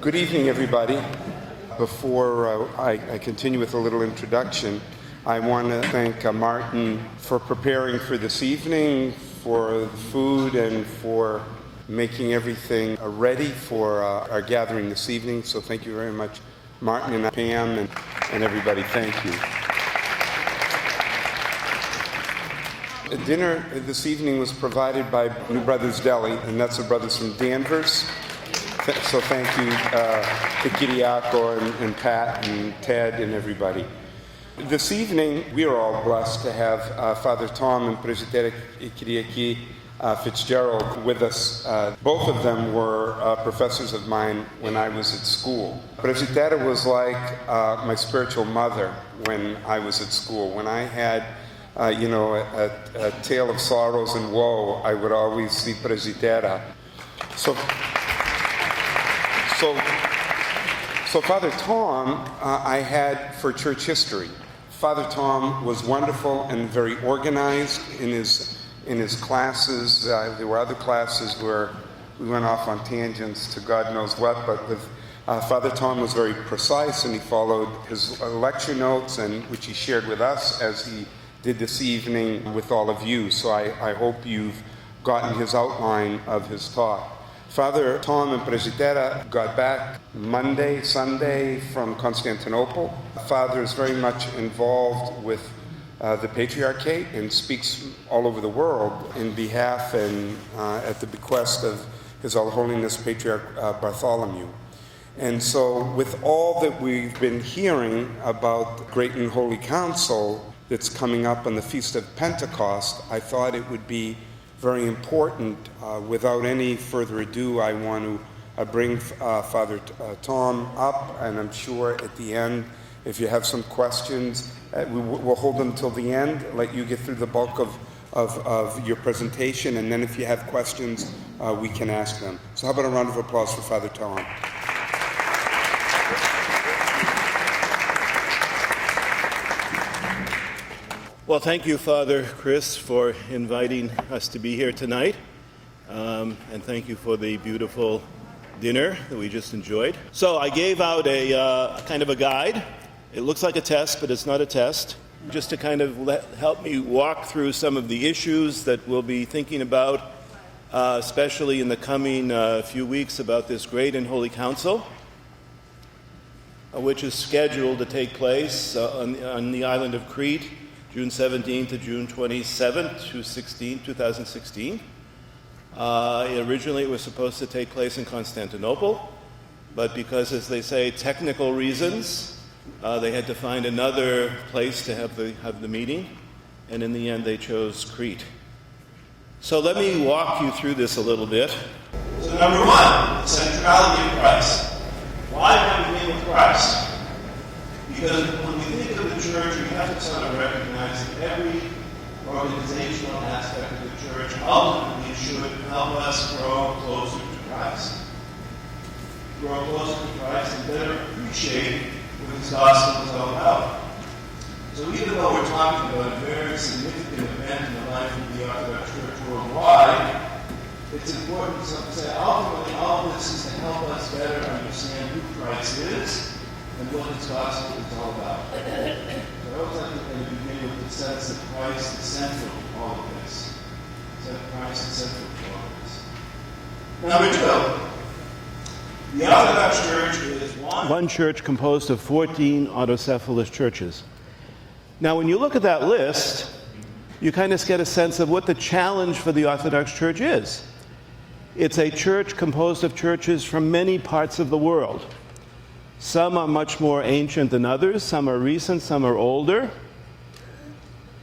Good evening, everybody. Before I continue with a little introduction, I want to thank Martin for preparing for this evening, for the food, and for making everything ready for our gathering this evening. So thank you very much, Martin and Pam and everybody. Thank you. Dinner this evening was provided by New Brothers Deli, and that's the brothers from Danvers. So thank you to Kiriako and Pat and Ted and everybody. This evening, we are all blessed to have Father Tom and Presbytera Kiriaki FitzGerald with us. Both of them were professors of mine when I was at school. Presbytera was like my spiritual mother when I was at school. When I had a tale of sorrows and woe, I would always see Presbytera. So Father Tom, I had for church history. Father Tom was wonderful and very organized in his classes. There were other classes where we went off on tangents to God knows what, but with Father Tom was very precise, and he followed his lecture notes, and which he shared with us as he did this evening with all of you. So I hope you've gotten his outline of his talk. Father Tom and Presbytera got back Sunday from Constantinople. Father is very much involved with the Patriarchate and speaks all over the world in behalf and at the bequest of His All Holiness Patriarch Bartholomew. And so with all that we've been hearing about the Great and Holy Council that's coming up on the Feast of Pentecost, I thought it would be very important. Without any further ado, I want to bring Father Tom up, and I'm sure at the end, if you have some questions, we'll hold them till the end, let you get through the bulk of your presentation, and then if you have questions, we can ask them. So how about a round of applause for Father Tom? Well, thank you, Father Chris, for inviting us to be here tonight. And thank you for the beautiful dinner that we just enjoyed. So I gave out a kind of a guide. It looks like a test, but it's not a test. Just to kind of help me walk through some of the issues that we'll be thinking about, especially in the coming few weeks, about this Great and Holy Council, which is scheduled to take place on the island of Crete, June 17th to June 27th, 2016. Originally it was supposed to take place in Constantinople, but because, as they say, technical reasons, they had to find another place to have the meeting, and in the end they chose Crete. So let me walk you through this a little bit. So number one, the centrality of Christ. Why do we begin with Christ? Because when we think of the church, we have to sort of recognize that every organizational aspect of the church ultimately should help us grow closer to Christ. Grow closer to Christ and better appreciate what His gospel is all about. So even though we're talking about a very significant event in the life of the Orthodox Church worldwide, it's important to say ultimately all of this is to help us better understand who Christ is and what His gospel is all about. So I always like to begin with the sense that Christ is central to all of this. That Christ is central to all of this. Number two, the Orthodox Church is one church composed of 14 autocephalous churches. Now, when you look at that list, you kind of get a sense of what the challenge for the Orthodox Church is. It's a church composed of churches from many parts of the world. Some are much more ancient than others, some are recent, some are older.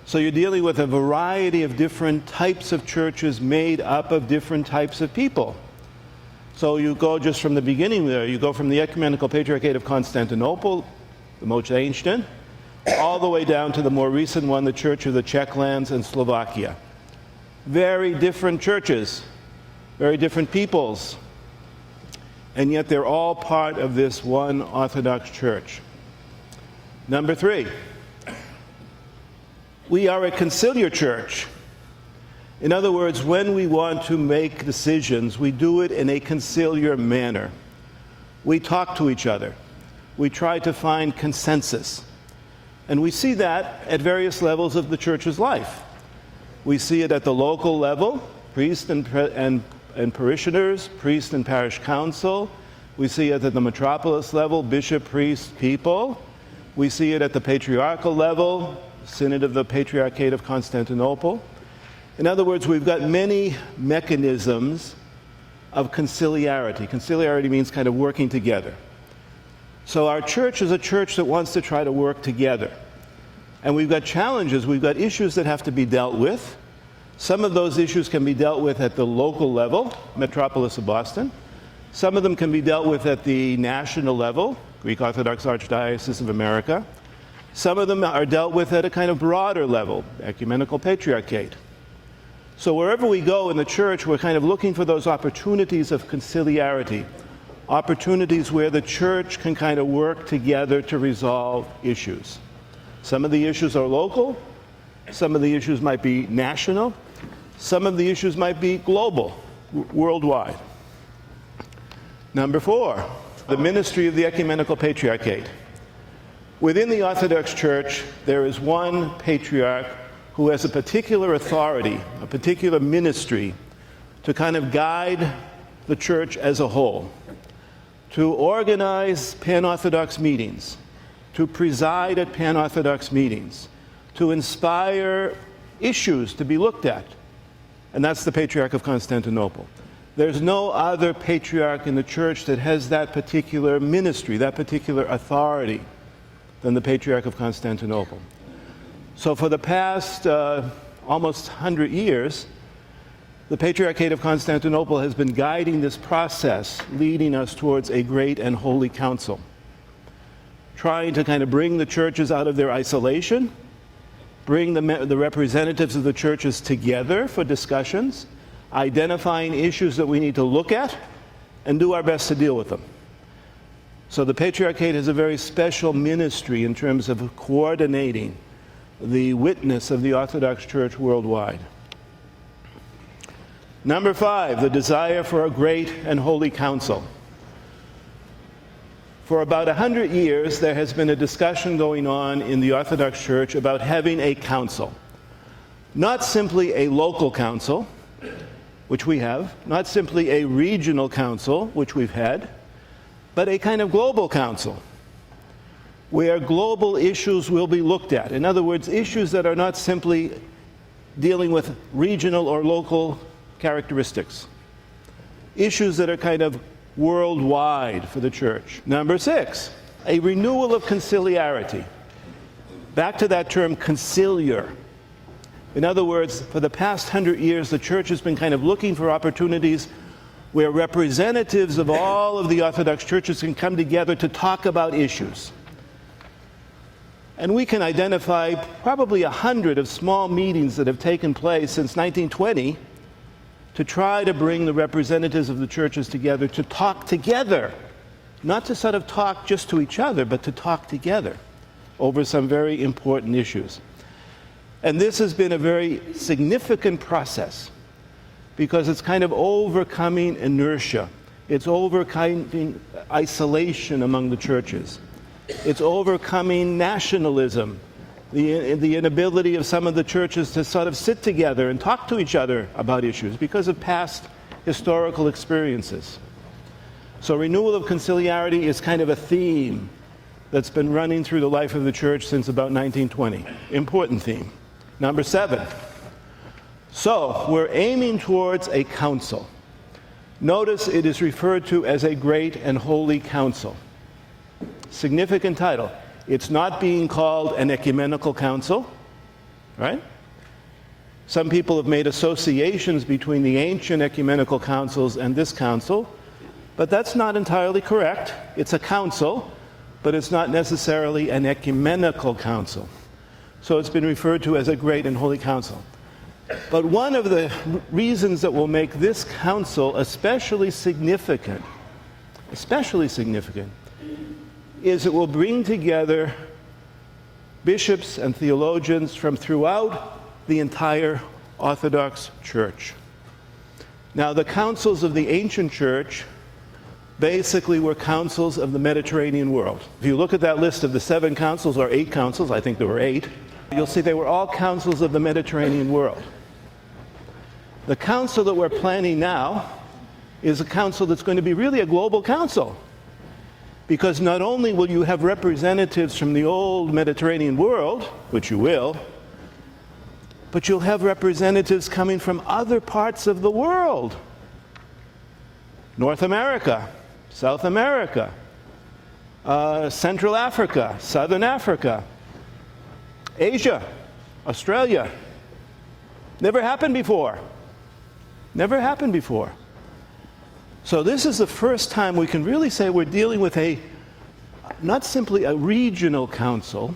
So you're dealing with a variety of different types of churches made up of different types of people. So you go just from the beginning there, you go from the Ecumenical Patriarchate of Constantinople, the most ancient, all the way down to the more recent one, the Church of the Czech lands and Slovakia. Very different churches, very different peoples. And yet they're all part of this one Orthodox Church. Number three, we are a conciliar church. In other words, when we want to make decisions, we do it in a conciliar manner. We talk to each other. We try to find consensus. And we see that at various levels of the church's life. We see it at the local level, priests and parishioners, priest and parish council. We see it at the metropolis level, bishop, priest, people. We see it at the patriarchal level, Synod of the Patriarchate of Constantinople. In other words, we've got many mechanisms of conciliarity. Conciliarity means kind of working together. So our church is a church that wants to try to work together. And we've got challenges, we've got issues that have to be dealt with. Some of those issues can be dealt with at the local level, metropolis of Boston. Some of them can be dealt with at the national level, Greek Orthodox Archdiocese of America. Some of them are dealt with at a kind of broader level, ecumenical patriarchate. So wherever we go in the church, we're kind of looking for those opportunities of conciliarity, opportunities where the church can kind of work together to resolve issues. Some of the issues are local, some of the issues might be national, some of the issues might be global, worldwide. Number 4, the ministry of the ecumenical patriarchate. Within the Orthodox Church, there is one patriarch who has a particular authority, a particular ministry to kind of guide the church as a whole, to organize pan-Orthodox meetings, to preside at pan-Orthodox meetings, to inspire issues to be looked at. And that's the Patriarch of Constantinople. There's no other patriarch in the church that has that particular ministry, that particular authority, than the Patriarch of Constantinople. So for the past almost 100 years, the Patriarchate of Constantinople has been guiding this process, leading us towards a great and holy council, trying to kind of bring the churches out of their isolation, bring the representatives of the churches together for discussions, identifying issues that we need to look at, and do our best to deal with them. So the Patriarchate has a very special ministry in terms of coordinating the witness of the Orthodox Church worldwide. Number 5, the desire for a great and holy council. For about 100 years, there has been a discussion going on in the Orthodox Church about having a council. Not simply a local council, which we have, not simply a regional council, which we've had, but a kind of global council, where global issues will be looked at. In other words, issues that are not simply dealing with regional or local characteristics. Issues that are kind of worldwide for the church. Number 6, a renewal of conciliarity. Back to that term, conciliar. In other words, for the past 100 years, the church has been kind of looking for opportunities where representatives of all of the Orthodox churches can come together to talk about issues. And we can identify probably 100 of small meetings that have taken place since 1920 to try to bring the representatives of the churches together to talk together, not to sort of talk just to each other, but to talk together over some very important issues. And this has been a very significant process because it's kind of overcoming inertia. It's overcoming isolation among the churches. It's overcoming nationalism, the inability of some of the churches to sort of sit together and talk to each other about issues because of past historical experiences. So renewal of conciliarity is kind of a theme that's been running through the life of the church since about 1920. Important theme. Number 7. So we're aiming towards a council. Notice it is referred to as a great and holy council. Significant title. It's not being called an ecumenical council, right? Some people have made associations between the ancient ecumenical councils and this council, but that's not entirely correct. It's a council, but it's not necessarily an ecumenical council. So it's been referred to as a great and holy council. But one of the reasons that will make this council especially significant, is it will bring together bishops and theologians from throughout the entire Orthodox Church. Now, the councils of the ancient church basically were councils of the Mediterranean world. If you look at that list of the 7 councils, or 8 councils, I think there were 8, you'll see they were all councils of the Mediterranean world. The council that we're planning now is a council that's going to be really a global council, because not only will you have representatives from the old Mediterranean world, which you will, but you'll have representatives coming from other parts of the world. North America, South America, Central Africa, Southern Africa, Asia, Australia. Never happened before. Never happened before. So this is the first time we can really say we're dealing with not simply a regional council,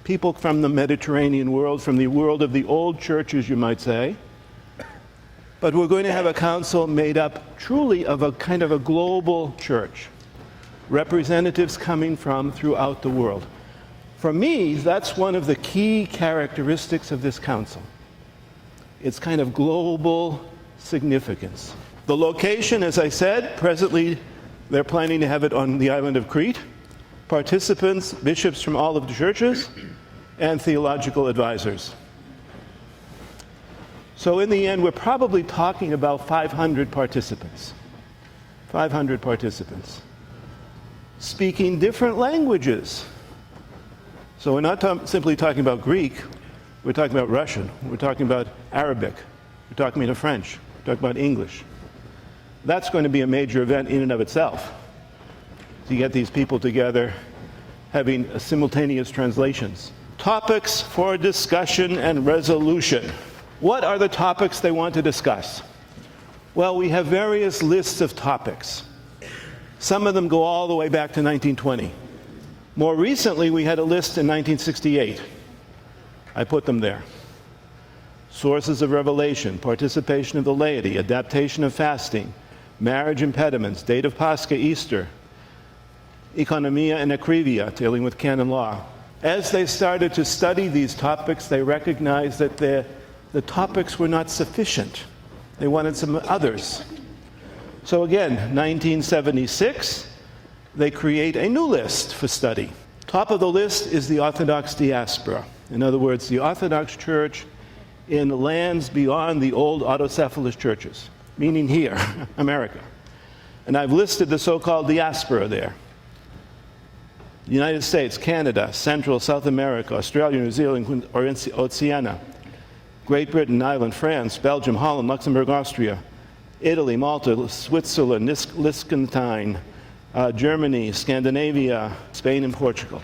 people from the Mediterranean world, from the world of the old churches, you might say, but we're going to have a council made up truly of a kind of a global church, representatives coming from throughout the world. For me, that's one of the key characteristics of this council. It's kind of global significance. The location, as I said, presently they're planning to have it on the island of Crete. Participants, bishops from all of the churches, and theological advisors. So in the end, we're probably talking about 500 participants. 500 participants. Speaking different languages. So we're not simply talking about Greek, we're talking about Russian, we're talking about Arabic, we're talking about French, we're talking about English. That's going to be a major event in and of itself, to get these people together having simultaneous translations. Topics for discussion and resolution. What are the topics they want to discuss? Well, we have various lists of topics. Some of them go all the way back to 1920. More recently, we had a list in 1968. I put them there. Sources of revelation, participation of the laity, adaptation of fasting, marriage impediments, date of Pascha, Easter, economia and acrivia, dealing with canon law. As they started to study these topics, they recognized that the topics were not sufficient. They wanted some others. So again, 1976, they create a new list for study. Top of the list is the Orthodox diaspora. In other words, the Orthodox Church in lands beyond the old autocephalous churches, meaning here, America. And I've listed the so-called diaspora there. The United States, Canada, Central, South America, Australia, New Zealand, Oceania, Great Britain, Ireland, France, Belgium, Holland, Luxembourg, Austria, Italy, Malta, Switzerland, Liechtenstein, Germany, Scandinavia, Spain, and Portugal.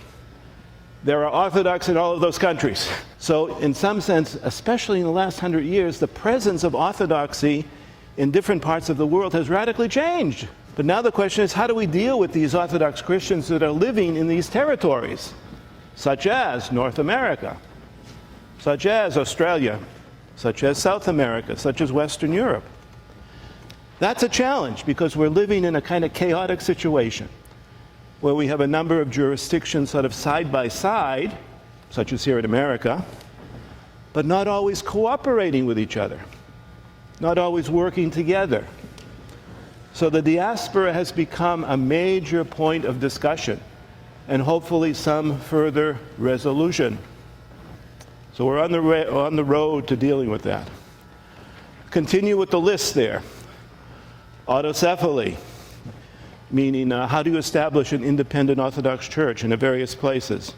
There are Orthodox in all of those countries. So in some sense, especially in the last 100 years, the presence of Orthodoxy in different parts of the world has radically changed. But now the question is, how do we deal with these Orthodox Christians that are living in these territories, such as North America, such as Australia, such as South America, such as Western Europe? That's a challenge, because we're living in a kind of chaotic situation where we have a number of jurisdictions sort of side by side, such as here in America, but not always cooperating with each other, not always working together. So the diaspora has become a major point of discussion, and hopefully some further resolution. So we're on the road to dealing with that. Continue with the list there. Autocephaly, meaning how do you establish an independent Orthodox Church in the various places?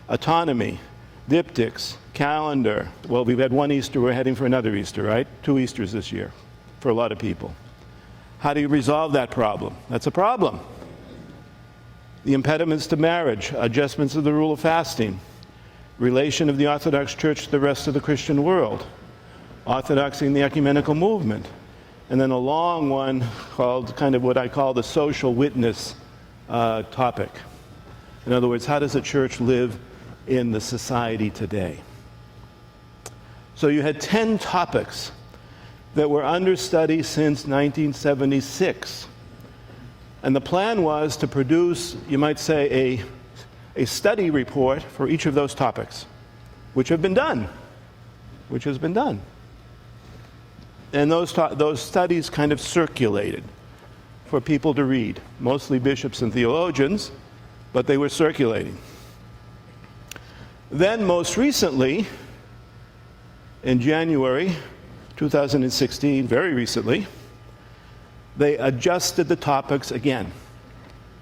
Autonomy, diptychs, calendar. Well, we've had one Easter, we're heading for another Easter, right? 2 Easters this year for a lot of people. How do you resolve that problem? That's a problem. The impediments to marriage, adjustments of the rule of fasting, relation of the Orthodox Church to the rest of the Christian world, orthodoxy in the ecumenical movement, and then a long one called kind of what I call the social witness topic. In other words, how does a church live in the society today? So you had 10 topics that were under study since 1976. And the plan was to produce, you might say, a study report for each of those topics, which has been done. And those studies kind of circulated for people to read, mostly bishops and theologians, but they were circulating. Then, most recently, in January 2016, very recently, they adjusted the topics again.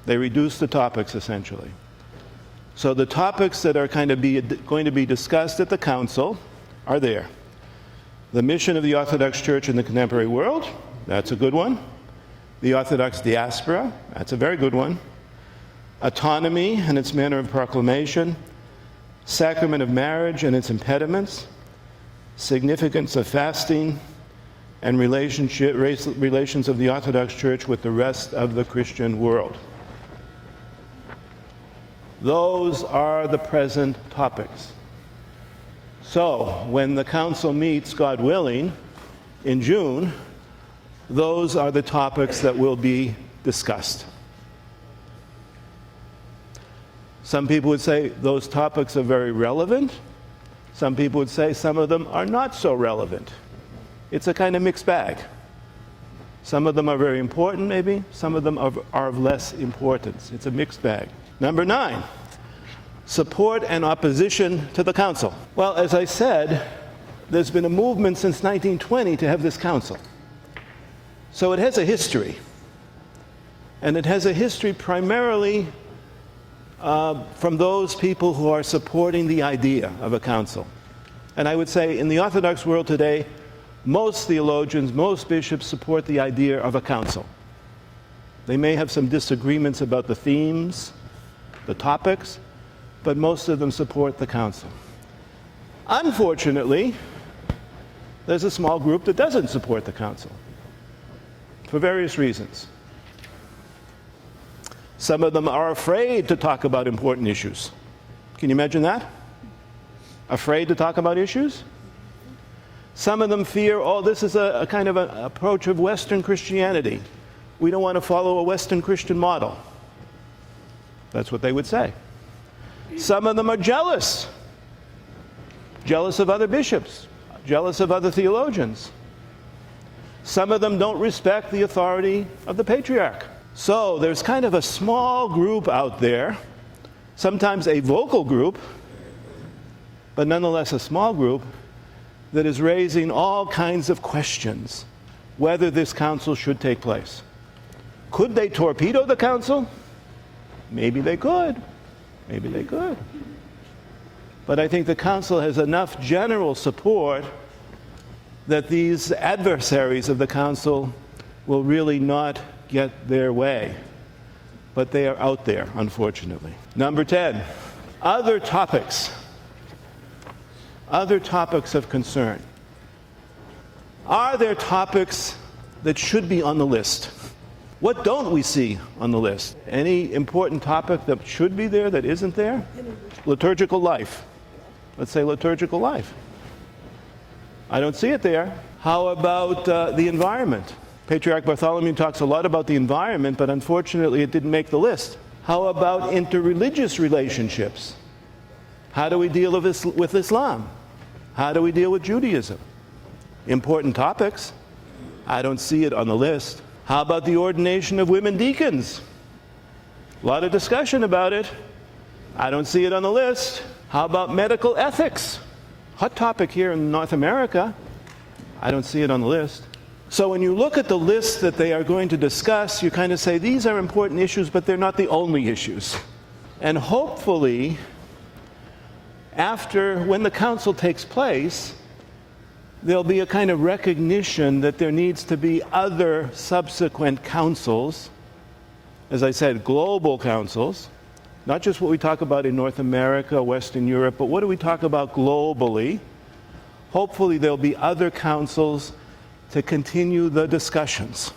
They reduced the topics, essentially. So the topics that are going to be discussed at the council are there. The mission of the Orthodox Church in the contemporary world, that's a good one. The Orthodox diaspora, that's a very good one. Autonomy and its manner of proclamation. Sacrament of marriage and its impediments. Significance of fasting, and relations of the Orthodox Church with the rest of the Christian world. Those are the present topics. So, when the council meets, God willing, in June, those are the topics that will be discussed. Some people would say those topics are very relevant. Some people would say some of them are not so relevant. It's a kind of mixed bag. Some of them are very important, maybe. Some of them are of less importance. It's a mixed bag. Number 9, support and opposition to the council. Well, as I said, there's been a movement since 1920 to have this council. So it has a history. And it has a history primarily from those people who are supporting the idea of a council. And I would say in the Orthodox world today, most theologians, most bishops support the idea of a council. They may have some disagreements about the themes, the topics, but most of them support the council. Unfortunately, there's a small group that doesn't support the council for various reasons. Some of them are afraid to talk about important issues. Can you imagine that? Afraid to talk about issues? Some of them fear, this is a kind of an approach of Western Christianity. We don't want to follow a Western Christian model. That's what they would say. Some of them are jealous. Jealous of other bishops. Jealous of other theologians. Some of them don't respect the authority of the patriarch. So there's kind of a small group out there, sometimes a vocal group, but nonetheless a small group, that is raising all kinds of questions whether this council should take place. Could they torpedo the council? Maybe they could. Maybe they could. But I think the council has enough general support that these adversaries of the council will really not get their way. But they are out there, unfortunately. Number 10, other topics. Other topics of concern. Are there topics that should be on the list? What don't we see on the list? Any important topic that should be there that isn't there? Liturgical life. Let's say liturgical life. I don't see it there. How about the environment? Patriarch Bartholomew talks a lot about the environment, but unfortunately it didn't make the list. How about interreligious relationships? How do we deal with Islam? How do we deal with Judaism? Important topics. I don't see it on the list. How about the ordination of women deacons? A lot of discussion about it. I don't see it on the list. How about medical ethics? Hot topic here in North America. I don't see it on the list. So when you look at the list that they are going to discuss, you kind of say, these are important issues, but they're not the only issues. And hopefully, when the council takes place, there'll be a kind of recognition that there needs to be other subsequent councils, as I said, global councils, not just what we talk about in North America, Western Europe, but what do we talk about globally? Hopefully there'll be other councils to continue the discussions.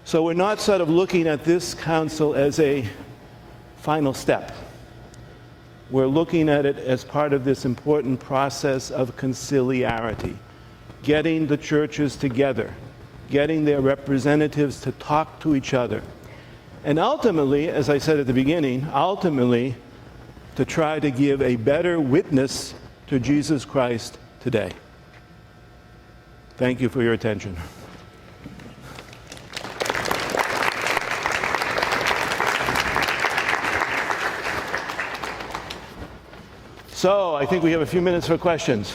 So we're not sort of looking at this council as a final step. We're looking at it as part of this important process of conciliarity, getting the churches together, getting their representatives to talk to each other. And ultimately, as I said at the beginning, ultimately to try to give a better witness to Jesus Christ today. Thank you for your attention. So I think we have a few minutes for questions.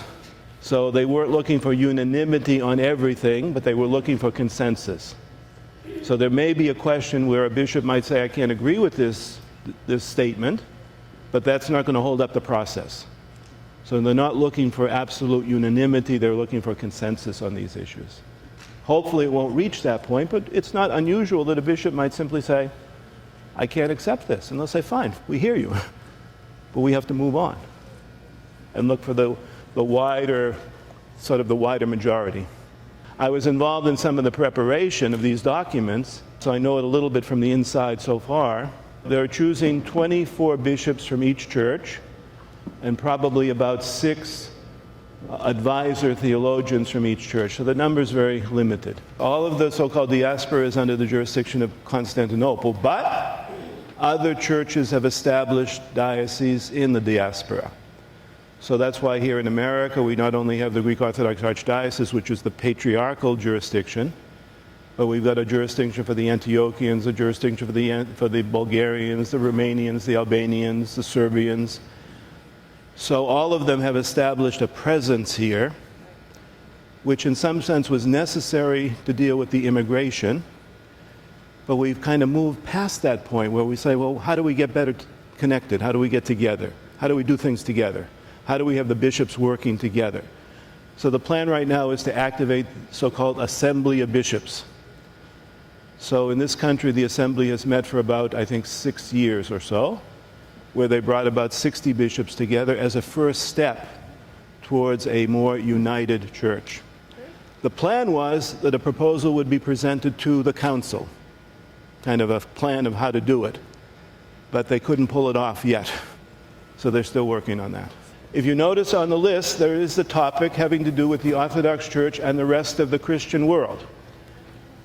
So they weren't looking for unanimity on everything, but they were looking for consensus. So there may be a question where a bishop might say, I can't agree with this statement, but that's not going to hold up the process. So they're not looking for absolute unanimity, they're looking for consensus on these issues. Hopefully it won't reach that point, but it's not unusual that a bishop might simply say, I can't accept this. And they'll say, fine, we hear you, but we have to move on and look for the wider majority. I was involved in some of the preparation of these documents, so I know it a little bit from the inside so far. They're choosing 24 bishops from each church and probably about 6 advisor theologians from each church, so the number is very limited. All of the so-called diaspora is under the jurisdiction of Constantinople, but other churches have established dioceses in the diaspora. So that's why here in America we not only have the Greek Orthodox Archdiocese, which is the patriarchal jurisdiction, but we've got a jurisdiction for the Antiochians, a jurisdiction for the Bulgarians, the Romanians, the Albanians, the Serbians. So all of them have established a presence here, which in some sense was necessary to deal with the immigration, but we've kind of moved past that point where we say, well, how do we get better connected? How do we get together? How do we do things together? How do we have the bishops working together? So the plan right now is to activate so-called Assembly of Bishops. So in this country, the Assembly has met for about, I think, 6 years or so, where they brought about 60 bishops together as a first step towards a more united church. The plan was that a proposal would be presented to the council, kind of a plan of how to do it, but they couldn't pull it off yet, so they're still working on that. If you notice on the list, there is the topic having to do with the Orthodox Church and the rest of the Christian world.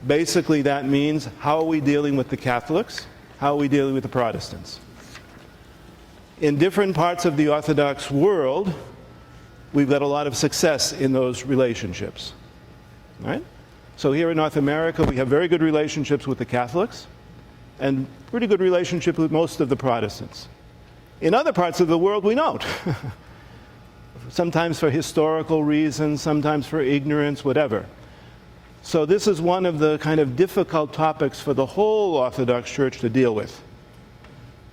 Basically, that means, how are we dealing with the Catholics? How are we dealing with the Protestants? In different parts of the Orthodox world, we've got a lot of success in those relationships. Right? So here in North America, we have very good relationships with the Catholics and pretty good relationship with most of the Protestants. In other parts of the world, we don't. Sometimes for historical reasons, sometimes for ignorance, whatever. So this is one of the kind of difficult topics for the whole Orthodox Church to deal with.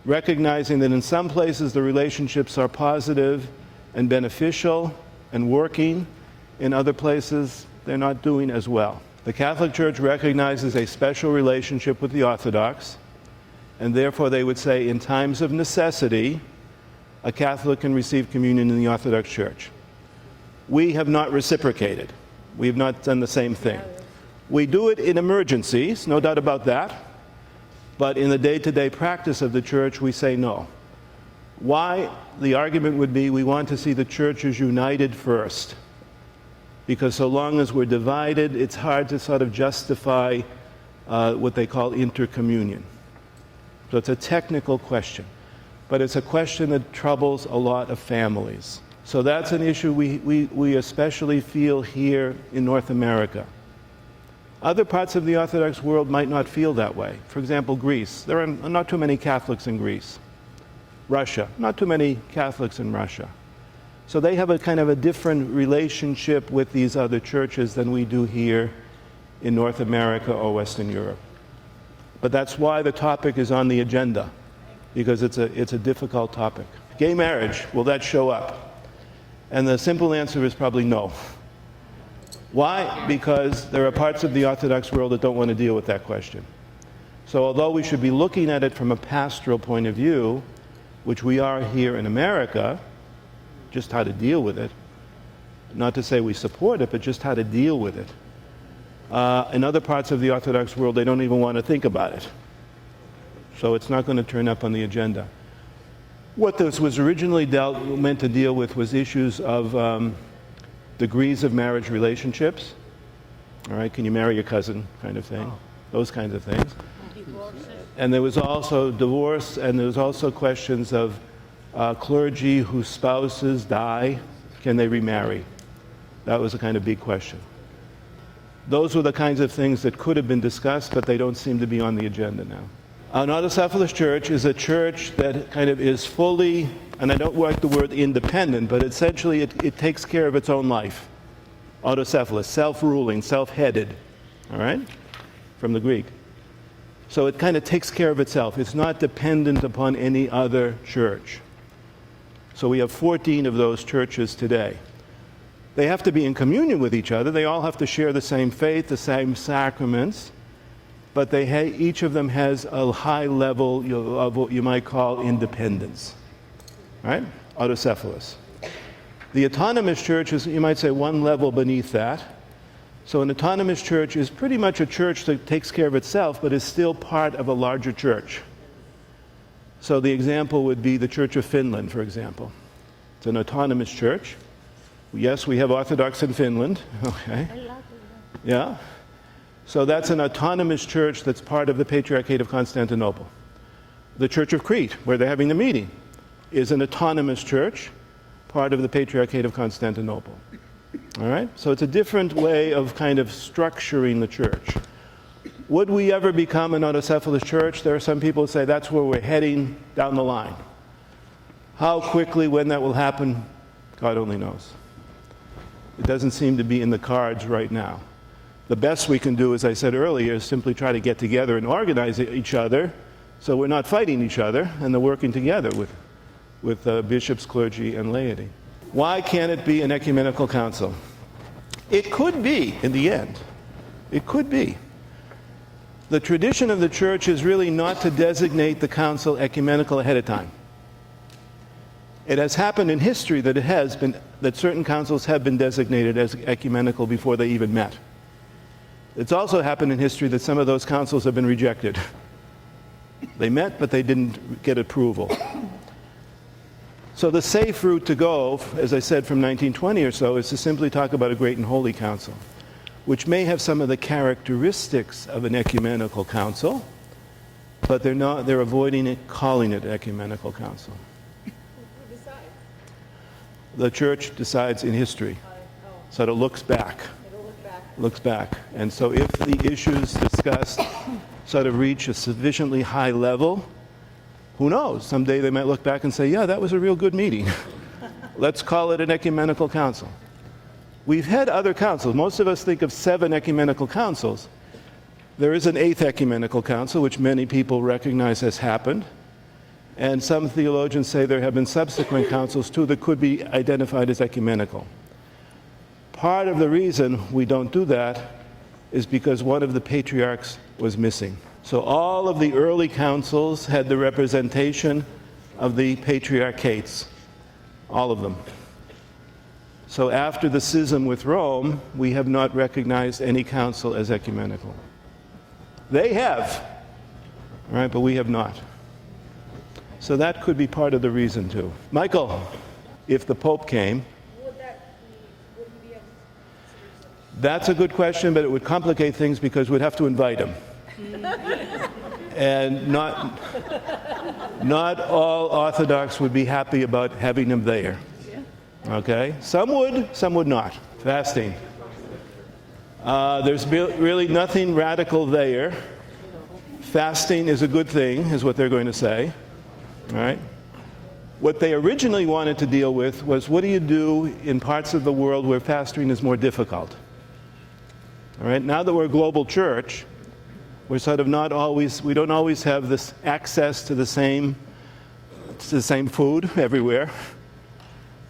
Recognizing that in some places the relationships are positive and beneficial and working, in other places they're not doing as well. The Catholic Church recognizes a special relationship with the Orthodox, and therefore they would say in times of necessity, a Catholic can receive communion in the Orthodox Church. We have not reciprocated. We have not done the same thing. We do it in emergencies, no doubt about that, but in the day-to-day practice of the Church, we say no. Why? The argument would be we want to see the churches united first, because so long as we're divided, it's hard to sort of justify what they call intercommunion. So it's a technical question, but it's a question that troubles a lot of families. So that's an issue we especially feel here in North America. Other parts of the Orthodox world might not feel that way. For example, Greece. There are not too many Catholics in Greece. Russia. Not too many Catholics in Russia. So they have a kind of a different relationship with these other churches than we do here in North America or Western Europe. But that's why the topic is on the agenda, because it's a difficult topic. Gay marriage, will that show up? And the simple answer is probably no. Why? Because there are parts of the Orthodox world that don't want to deal with that question. So although we should be looking at it from a pastoral point of view, which we are here in America, just how to deal with it, not to say we support it, but just how to deal with it. In other parts of the Orthodox world, they don't even want to think about it. So it's not going to turn up on the agenda. What this was originally meant to deal with was issues of degrees of marriage relationships. All right, can you marry your cousin, kind of thing. Those kinds of things. And there was also divorce, and there was also questions of clergy whose spouses die, can they remarry? That was a kind of big question. Those were the kinds of things that could have been discussed, but they don't seem to be on the agenda now. An autocephalous church is a church that kind of is fully, and I don't like the word independent, but essentially it takes care of its own life. Autocephalous, self-ruling, self-headed, all right, from the Greek. So it kind of takes care of itself. It's not dependent upon any other church. So we have 14 of those churches today. They have to be in communion with each other. They all have to share the same faith, the same sacraments, but each of them has a high level of what you might call independence, right? Autocephalous. The autonomous church is, you might say, one level beneath that. So an autonomous church is pretty much a church that takes care of itself, but is still part of a larger church. So the example would be the Church of Finland, for example. It's an autonomous church. Yes, we have Orthodox in Finland. Okay. Yeah. So that's an autonomous church that's part of the Patriarchate of Constantinople. The Church of Crete, where they're having the meeting, is an autonomous church, part of the Patriarchate of Constantinople. All right? So it's a different way of kind of structuring the church. Would we ever become an autocephalous church? There are some people who say that's where we're heading down the line. How quickly, when that will happen, God only knows. It doesn't seem to be in the cards right now. The best we can do, as I said earlier, is simply try to get together and organize each other so we're not fighting each other and they're working together with bishops, clergy, and laity. Why can't it be an ecumenical council? It could be, in the end. It could be. The tradition of the church is really not to designate the council ecumenical ahead of time. It has happened in history that certain councils have been designated as ecumenical before they even met. It's also happened in history that some of those councils have been rejected. They met, but they didn't get approval. So the safe route to go, as I said, from 1920 or so, is to simply talk about a Great and Holy Council, which may have some of the characteristics of an ecumenical council, but they're avoiding it, calling it ecumenical council. Who decides? The church decides in history. So it looks back. It'll look back. Looks back. And so if the issues discussed sort of reach a sufficiently high level, who knows? Someday they might look back and say, yeah, that was a real good meeting. Let's call it an ecumenical council. We've had other councils. Most of us think of 7 ecumenical councils. There is an 8th ecumenical council, which many people recognize has happened. And some theologians say there have been subsequent councils too that could be identified as ecumenical. Part of the reason we don't do that is because one of the patriarchs was missing. So all of the early councils had the representation of the patriarchates, all of them. So after the schism with Rome, we have not recognized any council as ecumenical. They have, all right, but we have not. So that could be part of the reason too. Michael, if the Pope came, Would he be able to? that's a good question, but it would complicate things because we'd have to invite him. And not all Orthodox would be happy about having him there. Okay? Some would not. Fasting. There's really nothing radical there. Fasting is a good thing, is what they're going to say. All right? What they originally wanted to deal with was, what do you do in parts of the world where fasting is more difficult? All right? Now that we're a global church, we're sort of we don't always have this access to the same food everywhere,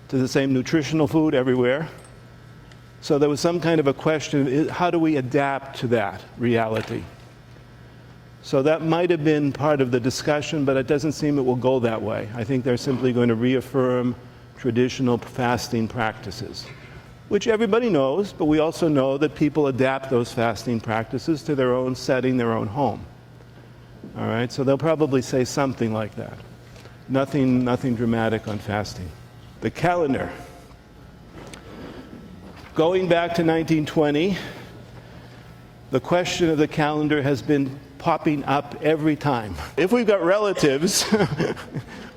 to the same nutritional food everywhere. So there was some kind of a question, how do we adapt to that reality? So that might have been part of the discussion, but it doesn't seem it will go that way. I think they're simply going to reaffirm traditional fasting practices, which everybody knows, but we also know that people adapt those fasting practices to their own setting, their own home. All right, so they'll probably say something like that. Nothing dramatic on fasting. The calendar. Going back to 1920, the question of the calendar has been popping up every time. If we've got relatives,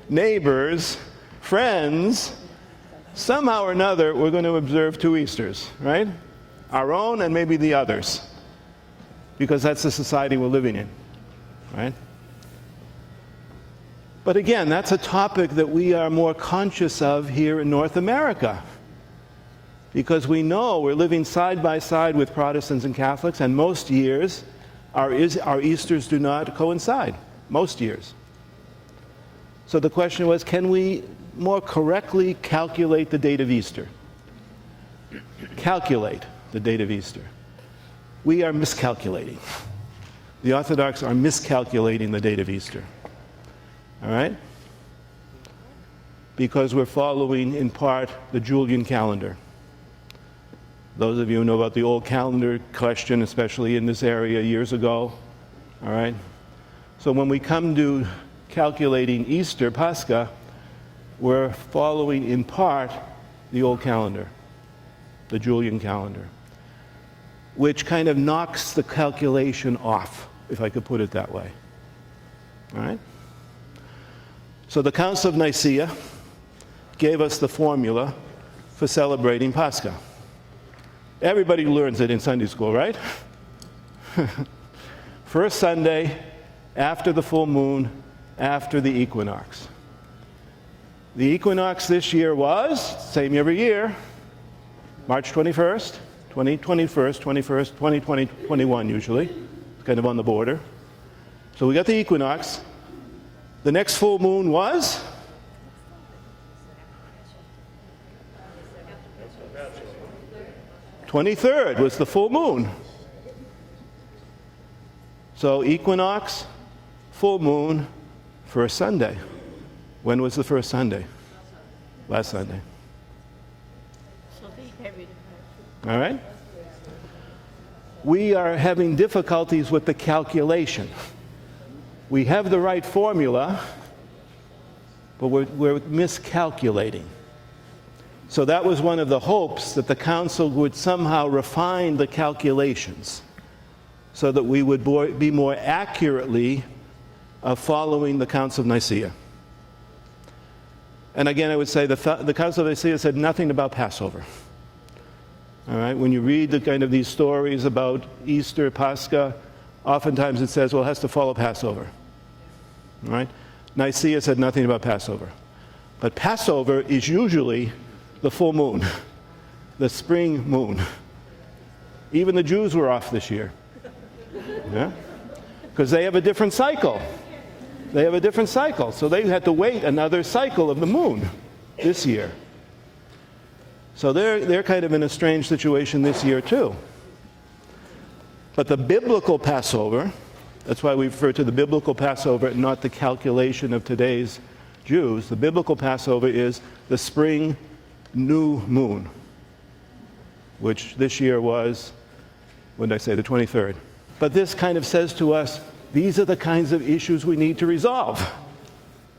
neighbors, friends, somehow or another, we're going to observe 2 Easters, right? Our own and maybe the others, because that's the society we're living in, right? But again, that's a topic that we are more conscious of here in North America, because we know we're living side by side with Protestants and Catholics, and most years our Easters do not coincide, most years. So the question was, can we more correctly calculate the date of Easter? Calculate the date of Easter. We are miscalculating. The Orthodox are miscalculating the date of Easter. All right? Because we're following, in part, the Julian calendar. Those of you who know about the old calendar question, especially in this area years ago, all right? So when we come to calculating Easter, Pascha, we're following, in part, the old calendar, the Julian calendar, which kind of knocks the calculation off, if I could put it that way. All right? So the Council of Nicaea gave us the formula for celebrating Pascha. Everybody learns it in Sunday school, right? First Sunday after the full moon, after the equinox. The equinox this year was, same every year, March 21st, 2020, 21 usually. It's kind of on the border. So we got the equinox. The next full moon was? The 23rd was the full moon. So equinox, full moon, first Sunday. When was the first Sunday? Last Sunday. All right? We are having difficulties with the calculation. We have the right formula, but we're miscalculating. So that was one of the hopes, that the council would somehow refine the calculations so that we would be more accurately following the Council of Nicaea. And again, I would say the Council of Nicaea said nothing about Passover. All right, when you read the kind of these stories about Easter, Pascha, oftentimes it says, well, it has to follow Passover. All right? Nicaea said nothing about Passover. But Passover is usually the full moon, the spring moon. Even the Jews were off this year. Yeah? Because they have a different cycle. They have a different cycle. So they had to wait another cycle of the moon this year. So they're kind of in a strange situation this year too. But the biblical Passover, that's why we refer to the biblical Passover and not the calculation of today's Jews. The biblical Passover is the spring new moon, which this year was, what did I say, the 23rd. But this kind of says to us, these are the kinds of issues we need to resolve.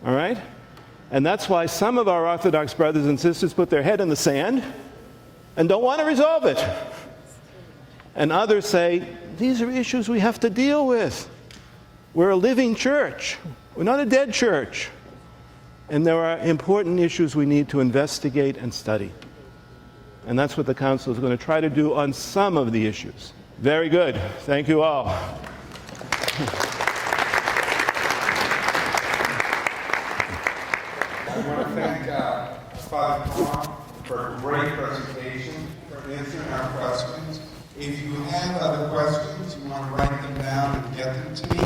All right? And that's why some of our Orthodox brothers and sisters put their head in the sand and don't want to resolve it. And others say, these are issues we have to deal with. We're a living church. We're not a dead church. And there are important issues we need to investigate and study. And that's what the council is going to try to do on some of the issues. Very good. Thank you all. I want to thank Father Tom for a great presentation, for answering our questions. If you have other questions, you want to write them down and get them to me,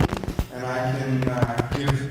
and I can give